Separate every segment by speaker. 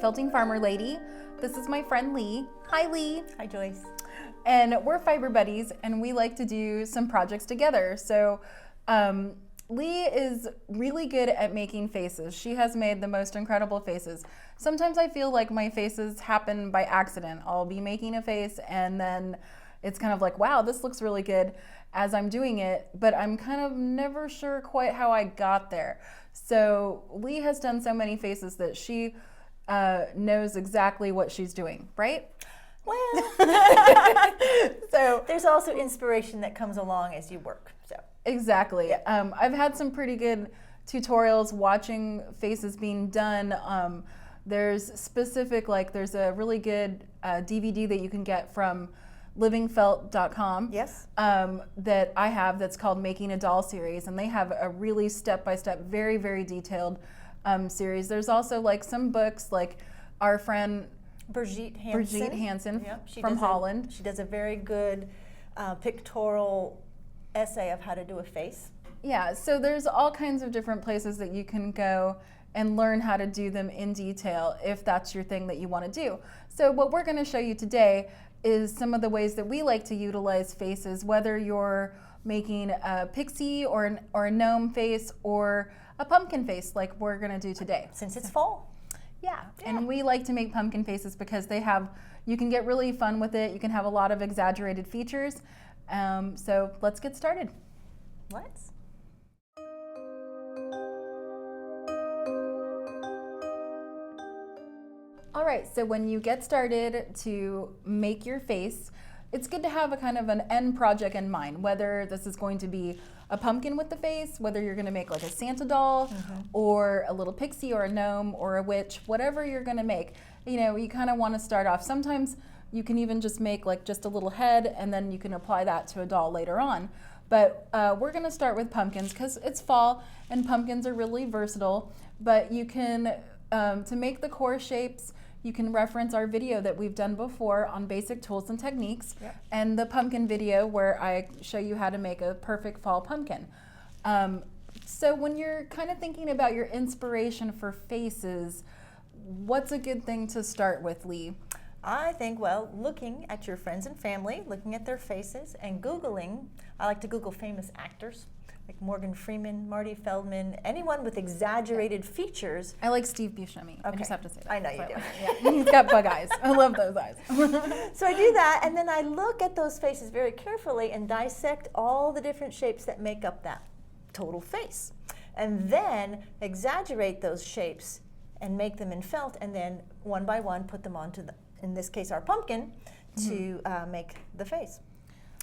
Speaker 1: Felting Farmer Lady. This is my friend Lee. Hi, Lee.
Speaker 2: Hi, Joyce.
Speaker 1: And we're fiber buddies, and we like to do some projects together. So Lee is really good at making faces. She has made the most incredible faces. Sometimes I feel like my faces happen by accident. I'll be making a face and then it's kind of like, wow, this looks really good as I'm doing it, but I'm kind of never sure quite how I got there. So Lee has done so many faces that she knows exactly what she's doing, right?
Speaker 2: Well,
Speaker 1: So
Speaker 2: there's also inspiration that comes along as you work. So
Speaker 1: exactly. I've had some pretty good tutorials watching faces being done. There's specific, there's a really good DVD that you can get from livingfelt.com.
Speaker 2: yes,
Speaker 1: That I have that's called Making a Doll series, and they have a really step-by-step, very, very detailed series. There's also some books, like our friend
Speaker 2: Brigitte Hansen. Yep,
Speaker 1: from Holland.
Speaker 2: She does a very good pictorial essay of how to do a face.
Speaker 1: Yeah, so there's all kinds of different places that you can go and learn how to do them in detail if that's your thing that you want to do. So what we're going to show you today is some of the ways that we like to utilize faces, whether you're making a pixie or a gnome face or a pumpkin face like we're going to do today.
Speaker 2: Since it's fall.
Speaker 1: Yeah, and we like to make pumpkin faces because you can get really fun with it. You can have a lot of exaggerated features. So let's get started.
Speaker 2: Let's.
Speaker 1: All right, so when you get started to make your face, it's good to have a kind of an end project in mind, whether this is going to be a pumpkin with the face, whether you're going to make like a Santa doll or a little pixie or a gnome or a witch, whatever you're going to make. You kind of want to start off. Sometimes you can even just make just a little head and then you can apply that to a doll later on. But we're going to start with pumpkins because it's fall and pumpkins are really versatile. But you can, to make the core shapes, you can reference our video that we've done before on basic tools and techniques, and the pumpkin video where I show you how to make a perfect fall pumpkin. So when you're kind of thinking about your inspiration for faces, what's a good thing to start with, Lee?
Speaker 2: I think, looking at your friends and family, looking at their faces, and Googling. I like to Google famous actors, like Morgan Freeman, Marty Feldman, anyone with exaggerated features.
Speaker 1: I like Steve Buscemi. I
Speaker 2: Okay.
Speaker 1: just have to say that.
Speaker 2: I know you do.
Speaker 1: Yeah, he's got bug eyes. I love those eyes.
Speaker 2: So I do that, and then I look at those faces very carefully and dissect all the different shapes that make up that total face. And then exaggerate those shapes and make them in felt, and then one by one put them onto, in this case, our pumpkin to make the face.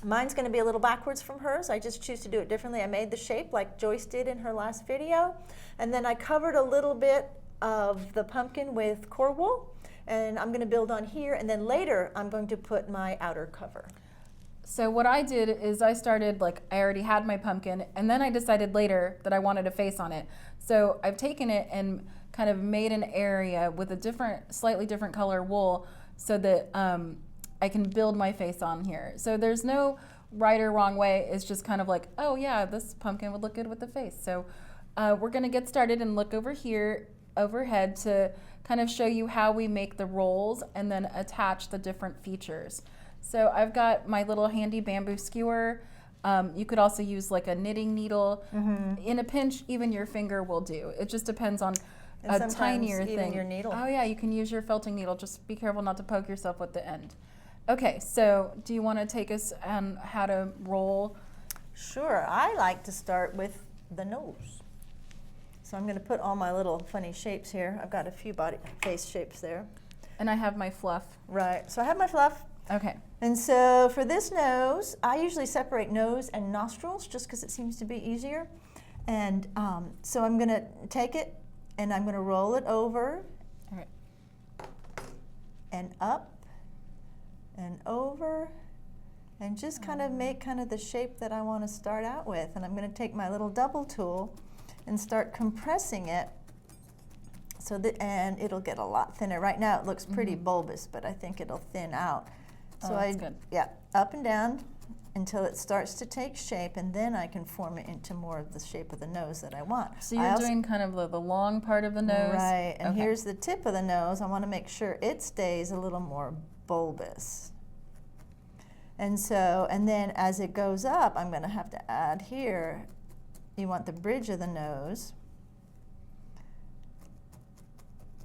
Speaker 2: Mine's going to be a little backwards from hers. I just choose to do it differently. I made the shape like Joyce did in her last video, and then I covered a little bit of the pumpkin with core wool, and I'm going to build on here, and then later I'm going to put my outer cover.
Speaker 1: So what I did is I started, I already had my pumpkin, and then I decided later that I wanted a face on it. So I've taken it and kind of made an area with a slightly different color wool so that I can build my face on here. So there's no right or wrong way. It's just kind of like, oh yeah, this pumpkin would look good with the face. So we're gonna get started and look over here, overhead, to kind of show you how we make the rolls and then attach the different features. So I've got my little handy bamboo skewer. You could also use a knitting needle. In a pinch, even your finger will do. It just depends on
Speaker 2: And
Speaker 1: a tinier
Speaker 2: even
Speaker 1: thing.
Speaker 2: your needle.
Speaker 1: Oh yeah, you can use your felting needle. Just be careful not to poke yourself with the end. Okay, so do you want to take us on how to roll?
Speaker 2: Sure, I like to start with the nose. So I'm going to put all my little funny shapes here. I've got a few face shapes there.
Speaker 1: And I have my fluff.
Speaker 2: Right, so I have my fluff.
Speaker 1: Okay.
Speaker 2: And so for this nose, I usually separate nose and nostrils just because it seems to be easier. And so I'm going to take it and I'm going to roll it over
Speaker 1: All right.
Speaker 2: and up and over and just kind of make the shape that I want to start out with. And I'm going to take my little double tool and start compressing it and it'll get a lot thinner. Right now it looks pretty bulbous, but I think it'll thin out
Speaker 1: Oh,
Speaker 2: So
Speaker 1: that's good.
Speaker 2: yeah, up and down until it starts to take shape, and then I can form it into more of the shape of the nose that I want.
Speaker 1: So
Speaker 2: I
Speaker 1: you're
Speaker 2: also-
Speaker 1: doing kind of the long part of the nose.
Speaker 2: Right, and
Speaker 1: Okay.
Speaker 2: here's the tip of the nose. I want to make sure it stays a little more bulbous. And so, and then as it goes up, I'm going to have to add here, you want the bridge of the nose.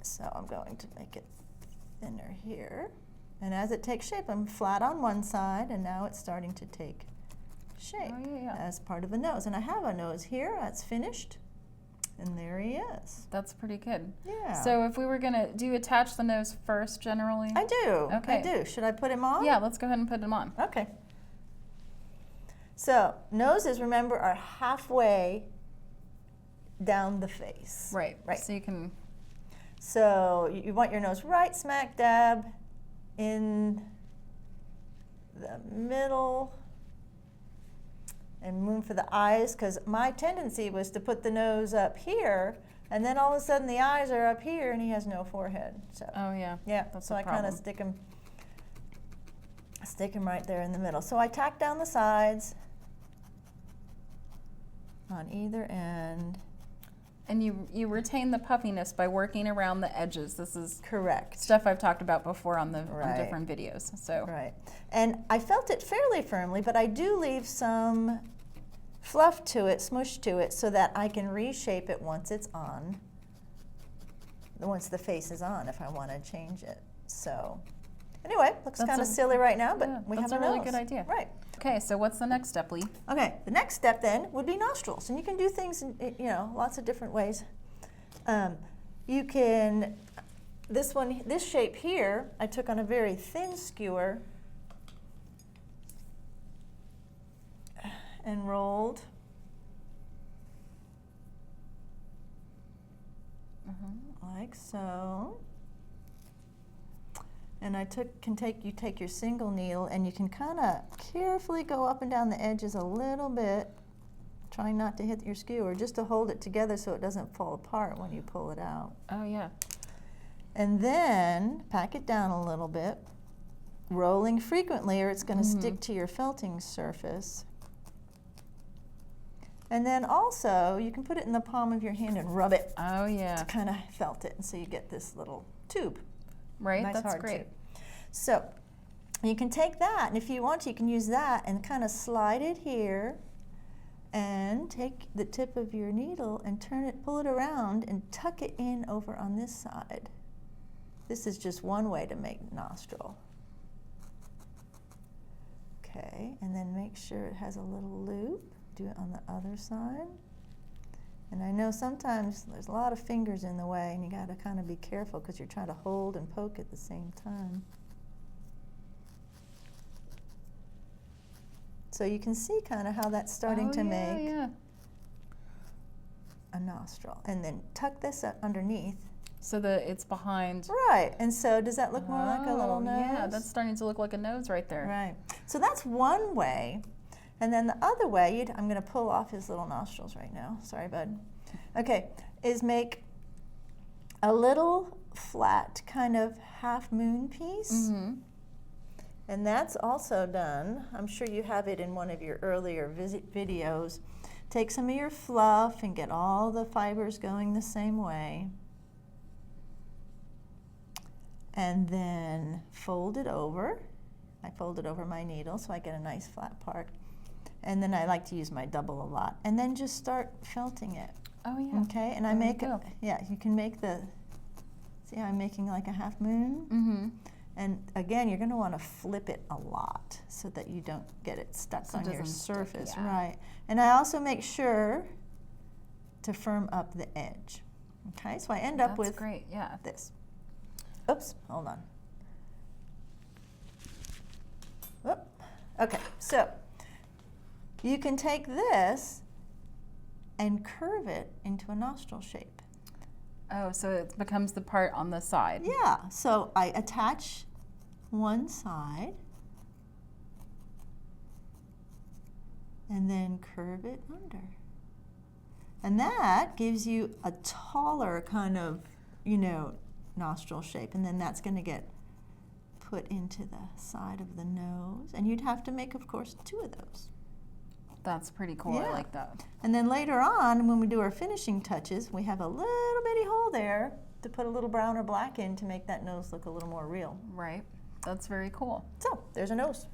Speaker 2: So I'm going to make it thinner here. And as it takes shape, I'm flat on one side, and now it's starting to take shape
Speaker 1: Oh, yeah, yeah.
Speaker 2: as part of the nose. And I have a nose here, that's finished. And there he is.
Speaker 1: That's pretty good.
Speaker 2: Yeah.
Speaker 1: So if we were gonna, do you attach the nose first generally?
Speaker 2: I do.
Speaker 1: Okay.
Speaker 2: I do. Should I put him on?
Speaker 1: Yeah, let's go ahead and put them on.
Speaker 2: Okay. So noses, remember, are halfway down the face.
Speaker 1: Right.
Speaker 2: Right.
Speaker 1: So you can.
Speaker 2: So you want your nose right smack dab in the middle, and room for the eyes, because my tendency was to put the nose up here, and then all of a sudden the eyes are up here and he has no forehead. So
Speaker 1: Oh yeah.
Speaker 2: yeah,
Speaker 1: That's
Speaker 2: so
Speaker 1: a
Speaker 2: I kind of
Speaker 1: problem.
Speaker 2: stick him right there in the middle. So I tack down the sides on either end.
Speaker 1: And you retain the puffiness by working around the edges. This is
Speaker 2: Correct.
Speaker 1: stuff I've talked about before on
Speaker 2: Right.
Speaker 1: different videos. So
Speaker 2: Right. And I felt it fairly firmly, but I do leave some fluff to it, smush to it, so that I can reshape it once it's on, once the face is on, if I want to change it. So anyway, looks
Speaker 1: That's
Speaker 2: kind of
Speaker 1: a-
Speaker 2: silly right now, but
Speaker 1: yeah,
Speaker 2: we
Speaker 1: that's
Speaker 2: have
Speaker 1: a really
Speaker 2: nose.
Speaker 1: good idea.
Speaker 2: Right.
Speaker 1: okay, so what's the next step, Lee?
Speaker 2: Okay, the next step then would be nostrils, and you can do things in, lots of different ways. You can, this shape here, I took on a very thin skewer and rolled. Like so. And you take your single needle, and you can kind of carefully go up and down the edges a little bit, trying not to hit your skewer, just to hold it together so it doesn't fall apart when you pull it out.
Speaker 1: Oh yeah.
Speaker 2: And then pack it down a little bit, rolling frequently, or it's going to stick to your felting surface. And then also, you can put it in the palm of your hand and rub it
Speaker 1: Oh yeah.
Speaker 2: to kind of felt it, and so you get this little tube.
Speaker 1: Right.
Speaker 2: Nice
Speaker 1: That's
Speaker 2: hard
Speaker 1: great.
Speaker 2: tube. So you can take that, and if you want to, you can use that and kind of slide it here, and take the tip of your needle and pull it around and tuck it in over on this side. This is just one way to make nostril. Okay, and then make sure it has a little loop. Do it on the other side. And I know sometimes there's a lot of fingers in the way, and you got to kind of be careful because you're trying to hold and poke at the same time. So you can see kind of how that's starting to make
Speaker 1: Yeah.
Speaker 2: a nostril. And then tuck this up underneath.
Speaker 1: So that it's behind.
Speaker 2: Right, and so does that look more like a little nose?
Speaker 1: Yeah, that's starting to look like a nose right there.
Speaker 2: Right. So that's one way. And then the other way, I'm going to pull off his little nostrils right now. Sorry, bud. Okay, is make a little flat kind of half moon piece.
Speaker 1: Mm-hmm.
Speaker 2: And that's also done. I'm sure you have it in one of your earlier videos. Take some of your fluff and get all the fibers going the same way. And then fold it over. I fold it over my needle so I get a nice flat part. And then I like to use my double a lot. And then just start felting it.
Speaker 1: Oh yeah.
Speaker 2: Okay, and I
Speaker 1: There you
Speaker 2: make
Speaker 1: go.
Speaker 2: yeah, you can make see how I'm making like a half moon?
Speaker 1: Mm-hmm.
Speaker 2: And again, you're going to want to flip it a lot so that you don't get it stuck
Speaker 1: So it
Speaker 2: on your
Speaker 1: doesn't stick,
Speaker 2: surface.
Speaker 1: yeah.
Speaker 2: Right. And I also make sure to firm up the edge. Okay, so I end up
Speaker 1: That's
Speaker 2: with
Speaker 1: great. Yeah.
Speaker 2: this. Oops, hold on. Whoop. Okay, so you can take this and curve it into a nostril shape.
Speaker 1: Oh, so it becomes the part on the side.
Speaker 2: Yeah, so I attach one side and then curve it under. And that gives you a taller kind of, nostril shape, and then that's going to get put into the side of the nose. And you'd have to make, of course, 2 of those.
Speaker 1: That's pretty cool. I
Speaker 2: Yeah.
Speaker 1: like that.
Speaker 2: And then later on, when we do our finishing touches, we have a little bitty hole there to put a little brown or black in to make that nose look a little more real.
Speaker 1: Right. That's very cool.
Speaker 2: So there's a nose.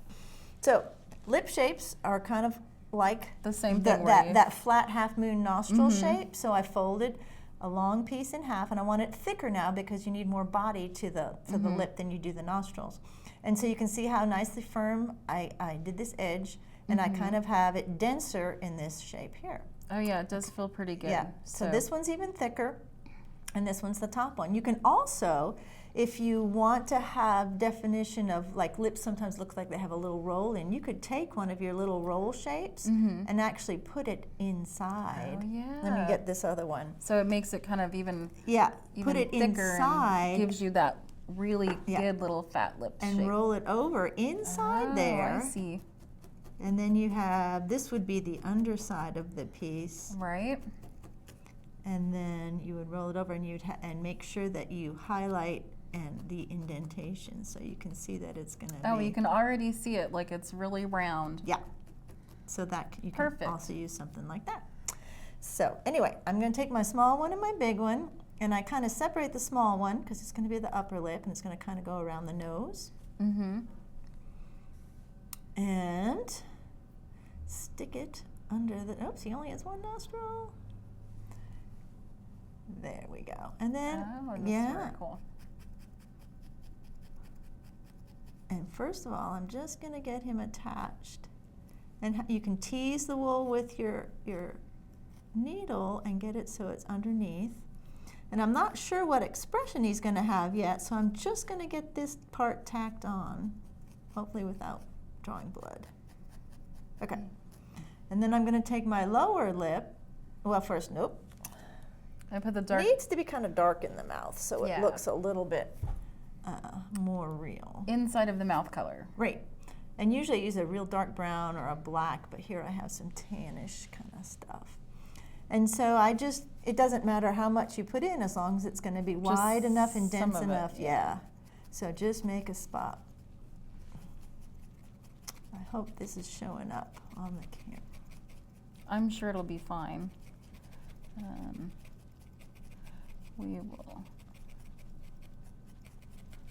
Speaker 2: So lip shapes are kind of like
Speaker 1: The same thing. where you-
Speaker 2: that flat half moon nostril shape. So I folded a long piece in half, and I want it thicker now because you need more body to the lip than you do the nostrils. And so you can see how nicely firm I did this edge, and I kind of have it denser in this shape here.
Speaker 1: Oh yeah, it does feel pretty good.
Speaker 2: Yeah. So this one's even thicker, and this one's the top one. You can also, if you want to have definition of, like, lips sometimes look like they have a little roll in, you could take one of your little roll shapes and actually put it inside.
Speaker 1: Oh yeah.
Speaker 2: Let me get this other one.
Speaker 1: So it makes it kind of even
Speaker 2: Put it
Speaker 1: thicker
Speaker 2: inside
Speaker 1: and gives you that really
Speaker 2: Yeah.
Speaker 1: good little fat lip
Speaker 2: and
Speaker 1: shape.
Speaker 2: roll it over inside there.
Speaker 1: I see.
Speaker 2: And then you have, this would be the underside of the piece.
Speaker 1: Right.
Speaker 2: And then you would roll it over, and and make sure that you highlight and the indentation so you can see that it's going to
Speaker 1: Oh,
Speaker 2: be.
Speaker 1: you can already see it, like it's really round.
Speaker 2: Yeah. So that you can
Speaker 1: Perfect.
Speaker 2: also use something like that. So anyway, I'm going to take my small one and my big one, and I kind of separate the small one because it's going to be the upper lip, and it's going to kind of go around the nose.
Speaker 1: Mm-hmm.
Speaker 2: And stick it under the, oops, he only has one nostril. There we go. And then,
Speaker 1: Oh, that's very cool.
Speaker 2: And first of all, I'm just going to get him attached. And you can tease the wool with your needle and get it so it's underneath. And I'm not sure what expression he's going to have yet, so I'm just going to get this part tacked on, hopefully without drawing blood. Okay. And then I'm going to take my lower lip. Well, first, nope.
Speaker 1: I put the dark.
Speaker 2: Needs to be kind of dark in the mouth so it
Speaker 1: Yeah.
Speaker 2: looks a little bit more real.
Speaker 1: Inside of the mouth color.
Speaker 2: Right. And usually I use a real dark brown or a black, but here I have some tannish kind of stuff. And so it doesn't matter how much you put in as long as it's going to be wide enough and
Speaker 1: some
Speaker 2: dense
Speaker 1: of it,
Speaker 2: enough. Yeah. So just make a spot. I hope this is showing up on the camera.
Speaker 1: I'm sure it'll be fine. We will.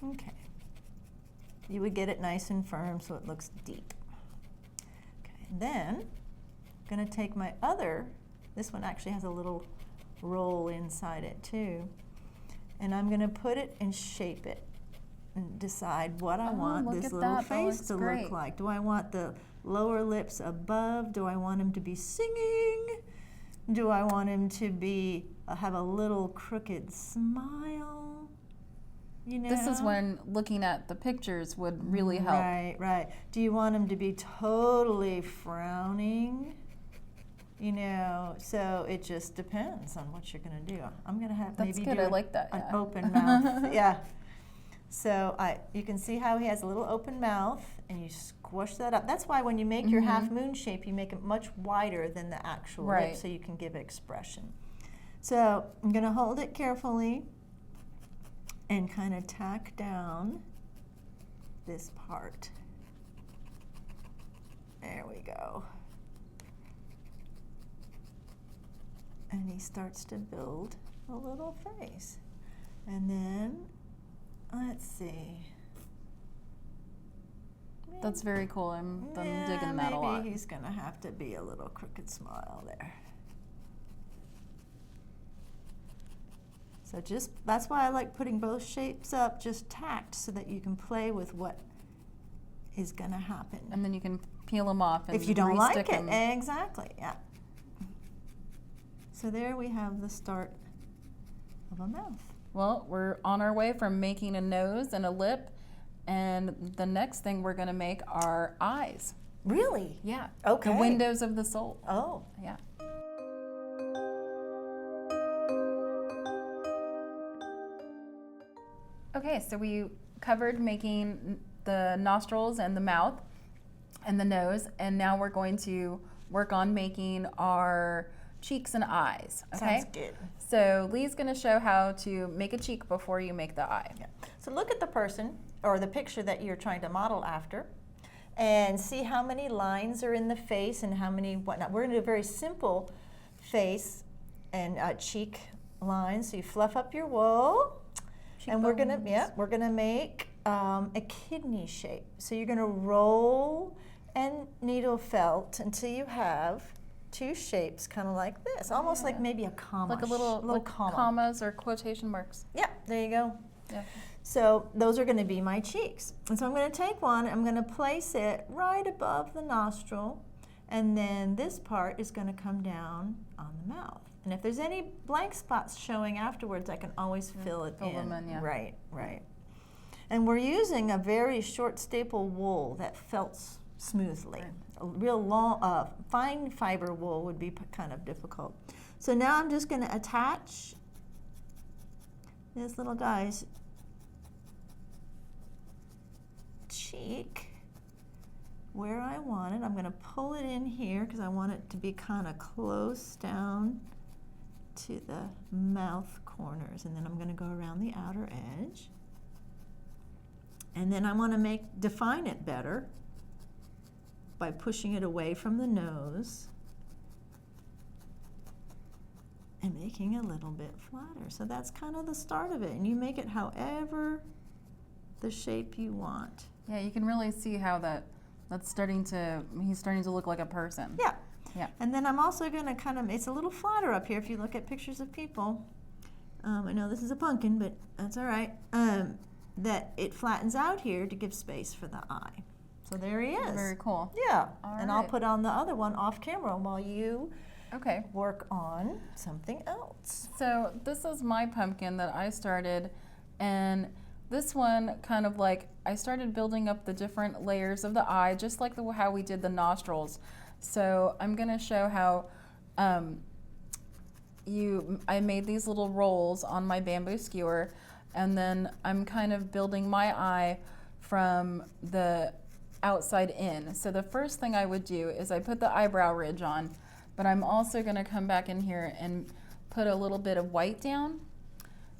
Speaker 2: Okay. You would get it nice and firm so it looks deep. Okay, then I'm going to take my other, this one actually has a little roll inside it too, and I'm going to put it and shape it and decide what I want
Speaker 1: look
Speaker 2: this
Speaker 1: at
Speaker 2: little
Speaker 1: that. That
Speaker 2: face
Speaker 1: looks
Speaker 2: to
Speaker 1: great.
Speaker 2: look like. Do I want the lower lips above? Do I want him to be singing? Do I want him to be have a little crooked smile? You know?
Speaker 1: This is when looking at the pictures would really help.
Speaker 2: Right, right. Do you want him to be totally frowning? You know, so it just depends on what you're going to do. I'm going to have
Speaker 1: That's
Speaker 2: maybe
Speaker 1: good.
Speaker 2: do
Speaker 1: I like that.
Speaker 2: an
Speaker 1: Yeah.
Speaker 2: open mouth. Yeah. So you can see how he has a little open mouth, and you squish that up. That's why when you make your half moon shape, you make it much wider than the actual lip,
Speaker 1: Right.
Speaker 2: so you can give expression. So I'm going to hold it carefully and kind of tack down this part. There we go. And he starts to build a little face. And then, let's see.
Speaker 1: That's very cool. I'm
Speaker 2: Yeah,
Speaker 1: digging that a lot.
Speaker 2: maybe he's going to have to be a little crooked smile there. So that's why I like putting both shapes up, just tacked, so that you can play with what is going to happen.
Speaker 1: And then you can peel them off and
Speaker 2: If you don't like
Speaker 1: re-stick
Speaker 2: it,
Speaker 1: 'em.
Speaker 2: exactly, yeah. So there we have the start of a mouth.
Speaker 1: Well, we're on our way from making a nose and a lip, and the next thing we're going to make are eyes.
Speaker 2: Really?
Speaker 1: Yeah.
Speaker 2: Okay.
Speaker 1: The windows of the soul.
Speaker 2: Oh.
Speaker 1: Yeah. Okay, so we covered making the nostrils and the mouth and the nose, and now we're going to work on making our cheeks and eyes, okay?
Speaker 2: Sounds good.
Speaker 1: So Lee's gonna show how to make a cheek before you make the eye.
Speaker 2: Yeah. So look at the person or the picture that you're trying to model after and see how many lines are in the face and how many whatnot. We're gonna do a very simple face and cheek lines. So you fluff up your wool and we're gonna, we're gonna make a kidney shape. So you're gonna roll and needle felt until you have two shapes kind of like this, almost like maybe a comma.
Speaker 1: Like a little
Speaker 2: comma.
Speaker 1: commas or quotation marks.
Speaker 2: Yeah, there you go.
Speaker 1: Yeah.
Speaker 2: So those are going to be my cheeks. And so I'm going to take one, I'm going to place it right above the nostril, and then this part is going to come down on the mouth. And if there's any blank spots showing afterwards, I can always fill it in.
Speaker 1: them in, yeah.
Speaker 2: Right, right. And we're using a very short staple wool that felts smoothly.
Speaker 1: Right.
Speaker 2: A real long, fine fiber wool would be kind of difficult. So now I'm just going to attach this little guy's cheek where I want it. I'm going to pull it in here because I want it to be kind of close down to the mouth corners, and then I'm going to go around the outer edge, and then I want to define it better by pushing it away from the nose and making it a little bit flatter. So that's kind of the start of it, and you make it however the shape you want.
Speaker 1: Yeah, you can really see how he's starting to look like a person.
Speaker 2: Yeah.
Speaker 1: Yeah.
Speaker 2: And then I'm also going to kind of, it's a little flatter up here if you look at pictures of people. I know this is a pumpkin, but that's all right. That it flattens out here to give space for the eye. So there he is.
Speaker 1: Very cool.
Speaker 2: Yeah.
Speaker 1: All
Speaker 2: and I'll
Speaker 1: right.
Speaker 2: put on the other one off camera while you
Speaker 1: Okay.
Speaker 2: work on something else.
Speaker 1: So this is my pumpkin that I started, and this one kind of like I started building up the different layers of the eye, just like how we did the nostrils. So I'm gonna show how I made these little rolls on my bamboo skewer, and then I'm kind of building my eye from the outside in. So the first thing I would do is I put the eyebrow ridge on, but I'm also gonna come back in here and put a little bit of white down,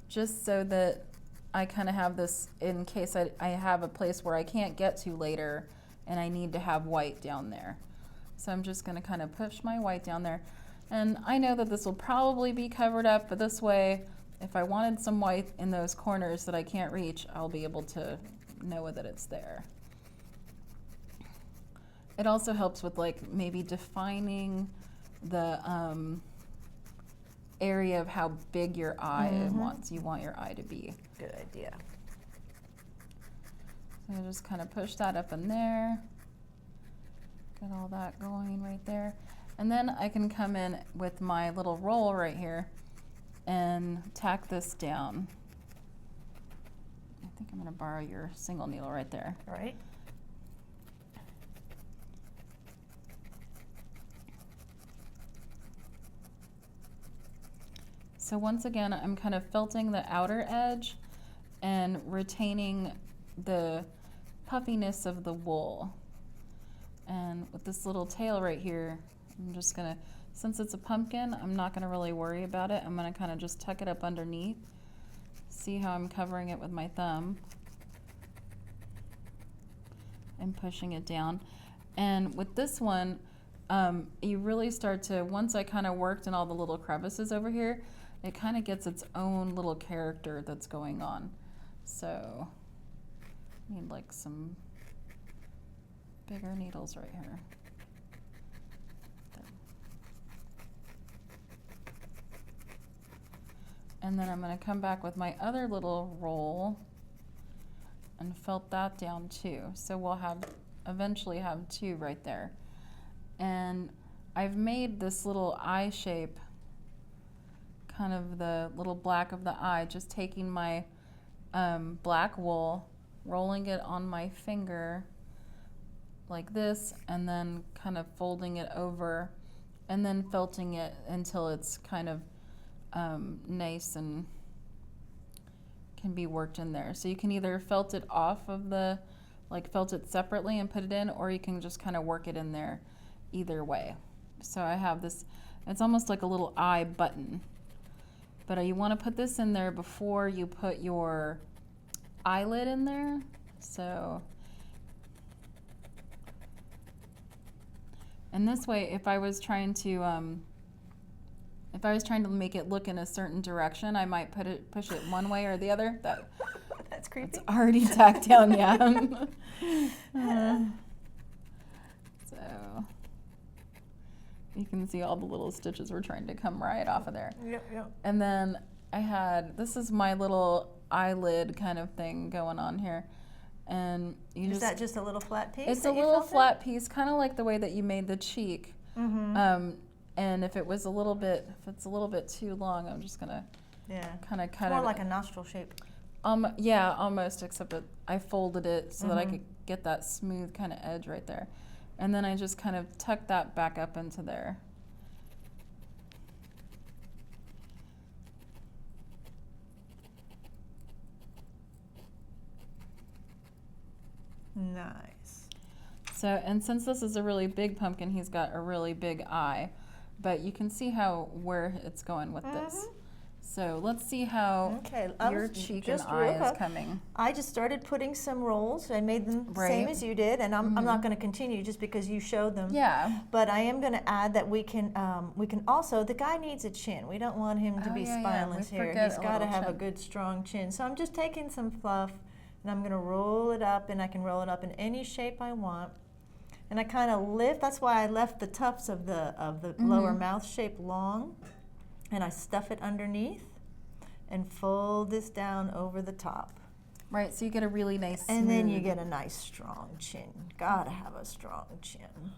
Speaker 1: just so that I kind of have this in case I have a place where I can't get to later and I need to have white down there. So I'm just gonna kind of push my white down there. And I know that this will probably be covered up, but this way, if I wanted some white in those corners that I can't reach, I'll be able to know that it's there. It also helps with like maybe defining the area of how big your eye you want your eye to be.
Speaker 2: Good idea.
Speaker 1: So just kind of push that up in there. Get all that going right there. And then I can come in with my little roll right here and tack this down. I think I'm gonna borrow your single needle right there.
Speaker 2: All right.
Speaker 1: So once again, I'm kind of felting the outer edge and retaining the puffiness of the wool. And with this little tail right here, I'm just gonna, since it's a pumpkin, I'm not gonna really worry about it. I'm gonna kind of just tuck it up underneath. See how I'm covering it with my thumb and pushing it down. And with this one, you really start to, once I kind of worked in all the little crevices over here, it kind of gets its own little character that's going on. So, I need like some bigger needles right here. There. And then I'm going to come back with my other little roll and felt that down too. So we'll eventually have two right there. And I've made this little eye shape, kind of the little black of the eye, just taking my black wool, rolling it on my finger like this, and then kind of folding it over, and then felting it until it's kind of nice and can be worked in there. So you can either felt it off of felt it separately and put it in, or you can just kind of work it in there either way. So I have this, It's almost like a little eye button. But you want to put this in there before you put your eyelid in there. So, and this way, if I was trying to make it look in a certain direction, I might push it one way or the other.
Speaker 2: That's creepy.
Speaker 1: It's already tacked down, yeah. So you can see all the little stitches were trying to come right off of there.
Speaker 2: Yep.
Speaker 1: And then this is my little eyelid kind of thing going on here. And
Speaker 2: Is that just a little flat piece?
Speaker 1: It's a little flat piece, kind of like the way that you made the cheek.
Speaker 2: Mm-hmm.
Speaker 1: And if it's a little bit too long, I'm just gonna kind of cut it.
Speaker 2: More like a nostril shape.
Speaker 1: Yeah, almost, except that I folded it so that I could get that smooth kind of edge right there. And then I just kind of tuck that back up into there.
Speaker 2: Nice.
Speaker 1: So, and since this is a really big pumpkin, he's got a really big eye, but you can see where it's going with this. So let's see how your cheek and eye is coming.
Speaker 2: I just started putting some rolls. I made them same as you did, and I'm not going to continue just because you showed them.
Speaker 1: Yeah.
Speaker 2: But I am going to add that we can also, the guy needs a chin. We don't want him to be spineless here. He's got to have a good strong chin. So I'm just taking some fluff, and I'm going to roll it up, and I can roll it up in any shape I want. And I kind of lift. That's why I left the tufts of the lower mouth shape long. And I stuff it underneath and fold this down over the top.
Speaker 1: Right, so you get a really nice
Speaker 2: And then you get a nice strong chin. Gotta have a strong chin.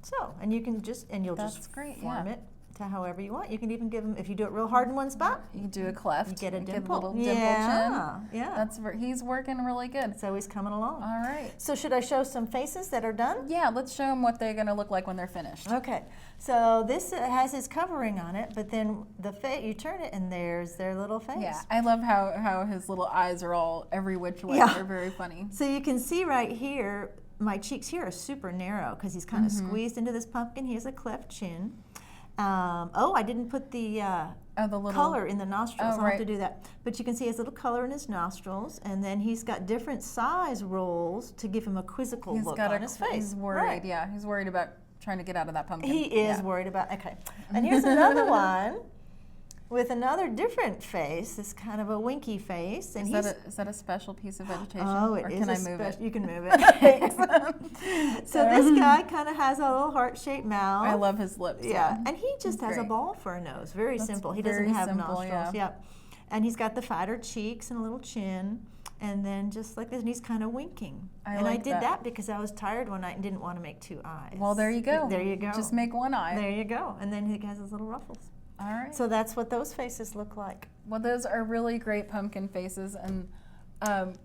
Speaker 2: So, and you can you'll just form it to however you want. You can even give them, if you do it real hard in one spot,
Speaker 1: you can do a cleft.
Speaker 2: you get a dimple.
Speaker 1: Give a little dimple chin.
Speaker 2: Yeah.
Speaker 1: He's working really good.
Speaker 2: So he's coming along.
Speaker 1: All right.
Speaker 2: So should I show some faces that are done?
Speaker 1: Yeah, let's show them what they're going to look like when they're finished.
Speaker 2: Okay, so this has his covering on it, but then you turn it and there's their little face.
Speaker 1: Yeah, I love how his little eyes are all every which way.
Speaker 2: Yeah.
Speaker 1: They're very funny.
Speaker 2: So you can see right here, my cheeks here are super narrow because he's kind of squeezed into this pumpkin. He has a cleft chin. I didn't put the
Speaker 1: little
Speaker 2: color in the nostrils. I'll have to
Speaker 1: right.
Speaker 2: do that. But you can see he has a little color in his nostrils, and then he's got different size rolls to give him a quizzical look on his face.
Speaker 1: He's worried,
Speaker 2: Right.
Speaker 1: yeah. He's worried about trying to get out of that pumpkin.
Speaker 2: He is worried about, okay. And here's another one with another different face, this kind of a winky face. And
Speaker 1: Is that a special piece of vegetation?
Speaker 2: Oh, it
Speaker 1: or
Speaker 2: is
Speaker 1: can I move it?
Speaker 2: You can move it. So this guy kind of has a little heart-shaped mouth.
Speaker 1: I love his lips.
Speaker 2: Yeah, and he just
Speaker 1: That's
Speaker 2: has a
Speaker 1: great.
Speaker 2: ball for a nose. Very simple. He doesn't
Speaker 1: very
Speaker 2: have
Speaker 1: simple,
Speaker 2: nostrils.
Speaker 1: yeah.
Speaker 2: And he's got the fatter cheeks and a little chin, and then just like this, and he's kind of winking. I did that because I was tired one night and didn't want to make two eyes.
Speaker 1: Well, there you go.
Speaker 2: There you go.
Speaker 1: Just make one eye.
Speaker 2: There you go. And then he has his little ruffles.
Speaker 1: All right.
Speaker 2: So that's what those faces look like.
Speaker 1: Well, those are really great pumpkin faces, and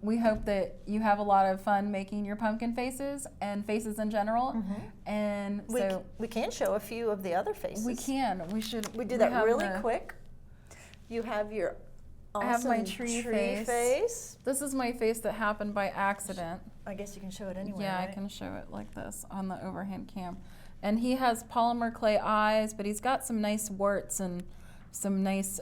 Speaker 1: we hope that you have a lot of fun making your pumpkin faces and faces in general. And so
Speaker 2: we can show a few of the other faces.
Speaker 1: we can. We should.
Speaker 2: We do that really quick. You have your awesome
Speaker 1: I have my tree
Speaker 2: face.
Speaker 1: This is my face that happened by accident.
Speaker 2: I guess you can show it anyway.
Speaker 1: Yeah,
Speaker 2: right?
Speaker 1: I can show it like this on the overhand cam. And he has polymer clay eyes, but he's got some nice warts and some nice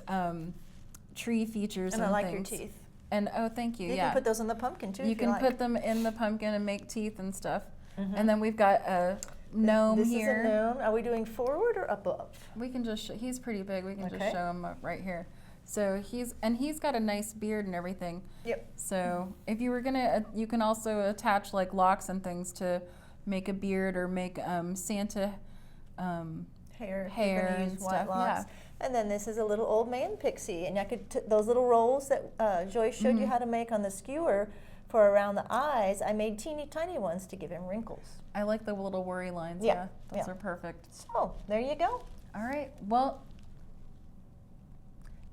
Speaker 1: tree features and
Speaker 2: I like
Speaker 1: things.
Speaker 2: your teeth.
Speaker 1: And oh, thank you.
Speaker 2: You can put those on the pumpkin too.
Speaker 1: You can put them in the pumpkin and make teeth and stuff. And then we've got a gnome
Speaker 2: this
Speaker 1: here.
Speaker 2: This is a gnome. Are we doing forward or above?
Speaker 1: We can just he's pretty big. We can just show him right here. So he's got a nice beard and everything.
Speaker 2: Yep.
Speaker 1: So if you were gonna, you can also attach like locks and things to make a beard or make Santa
Speaker 2: hair
Speaker 1: and
Speaker 2: use
Speaker 1: stuff.
Speaker 2: white locks. And then this is a little old man pixie, and I could those little rolls that Joyce showed you how to make on the skewer for around the eyes. I made teeny tiny ones to give him wrinkles.
Speaker 1: I like the little worry lines.
Speaker 2: Yeah,
Speaker 1: Those are perfect.
Speaker 2: So there you go.
Speaker 1: All right. Well,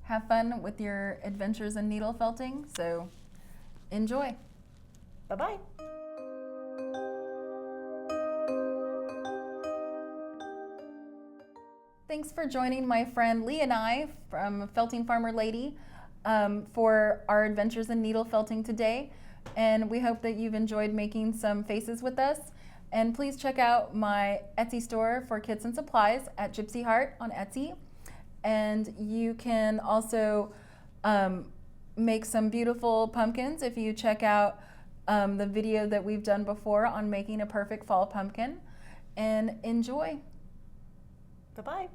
Speaker 1: have fun with your adventures in needle felting. So enjoy.
Speaker 2: Bye-bye.
Speaker 1: Thanks for joining my friend Lee and I from Felting Farmer Lady for our adventures in needle felting today. And we hope that you've enjoyed making some faces with us. And please check out my Etsy store for kits and supplies at Gypsy Heart on Etsy. And you can also make some beautiful pumpkins if you check out the video that we've done before on making a perfect fall pumpkin. And enjoy.
Speaker 2: Bye-bye.